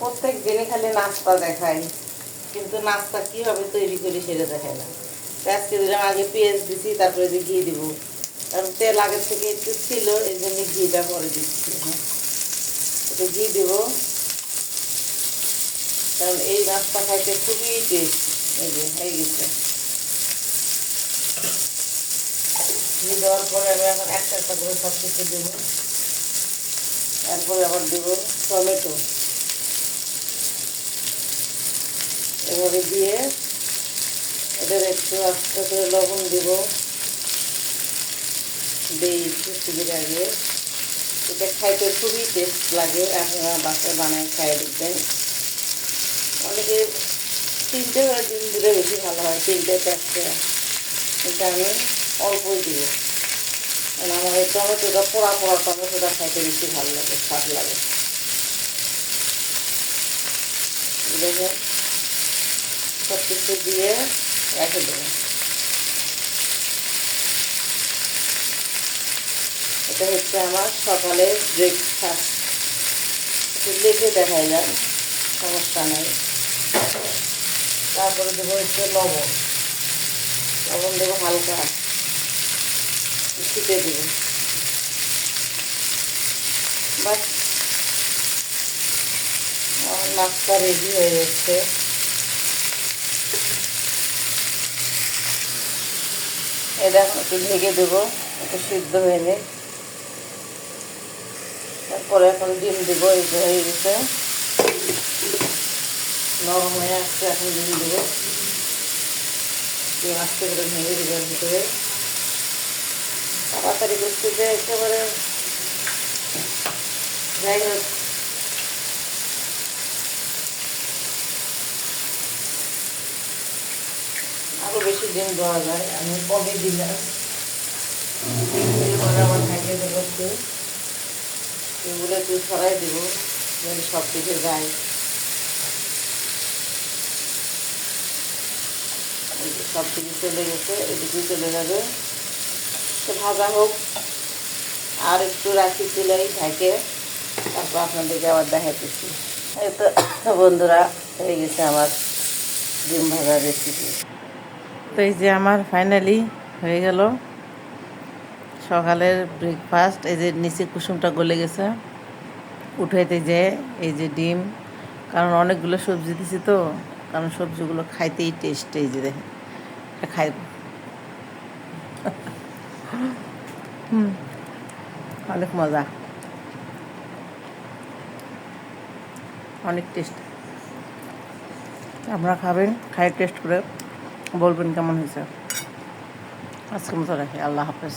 প্রত্যেক দিনে খালি নাস্তা দেখাই, কিন্তু নাস্তা কীভাবে তৈরি করি সেটা দেখাই না। আজকে দিলাম, আগে পেঁয়াজ দিছি, তারপরে যে ঘি দিব, কারণ তেল আগের থেকে একটু ছিল, এই জন্য ঘিটা পরে দিচ্ছি। হ্যাঁ, একটু ঘি দেব, কারণ এই নাস্তা খাইতে খুবই টেস্ট। এই যে হয়ে গেছে ঘি দেওয়ার পরে আমি এখন একটা একটা করে সব কিছু দেবো। তারপরে আবার দেবো টমেটো, এভাবে দিয়ে এদের একটু আস্তে করে লবণ দেব, দিই কিছুদিন আগে। এটা খাইতে খুবই টেস্ট লাগে, আপনারা বাসায় বানায় খাইয়ে দেখবেন। অনেকে 3টে করে ডিম দিলে বেশি ভালো হয়, 3টে 4টে, কিন্তু আমি অল্পই দিব, কারণ আমার এই টমেটোটা পোড়া পোড়া টমেটোটা খাইতে বেশি ভালো লাগে, স্বাদ লাগে। দেখে সব কিছু দিয়ে রেখে দেবো। এটা হচ্ছে আমার সকালের ব্রেকফাস্ট। একটু লেগে দেখাই যান, সমস্যা নেই। তারপরে দেবো হচ্ছে লবণ, লবণ দেবো হালকা, ছিটে দেবো। বাস, আমার নাস্তা রেডি হয়ে যাচ্ছে। এটা এখন একটু ঢেকে দেবো, একটু সিদ্ধ হয়ে নেই। তারপরে এখন ডিম দেবো, এই যে হয়ে গেছে, নরম হয়ে আসছে। এখন ডিম দেবো, ডিম আস্তে করে ভেঙে দেবো ভিতরে। তাড়াতাড়ি করতে যে একেবারে, যাই হোক আরও বেশি ডিম দেওয়া যায়, আমি কমই দিলাম। এরপরে আবার ঢেকে দেবো একটু, এগুলো একটু ছড়াই দেবো যেন সব দিকে যায়। সব দিকে চলে গেছে, এদিকে চলে যাবে। তো ভাজা হোক, আর একটু রাখি চুলাই ঢেকে, তারপর আপনাদেরকে আবার দেখাতেছি। এই তো বন্ধুরা, হয়ে গেছে আমার ডিম ভাজার রেসিপি। তো এই যে আমার ফাইনালি হয়ে গেল সকালের ব্রেকফাস্ট। এই যে নিচে কুসুমটা গলে গেছে, উঠাইতে যে এই যে ডিম, কারণ অনেকগুলো সবজি দিছি তো, কারণ সবজিগুলো খাইতেই টেস্ট। এই যে দেখেন, খাই অনেক মজা, অনেক টেস্ট। আপনারা খাবেন, খাই টেস্ট করে বলবেন কেমন হয়েছে। আজকের মতো রাখি, আল্লাহ হাফেজ।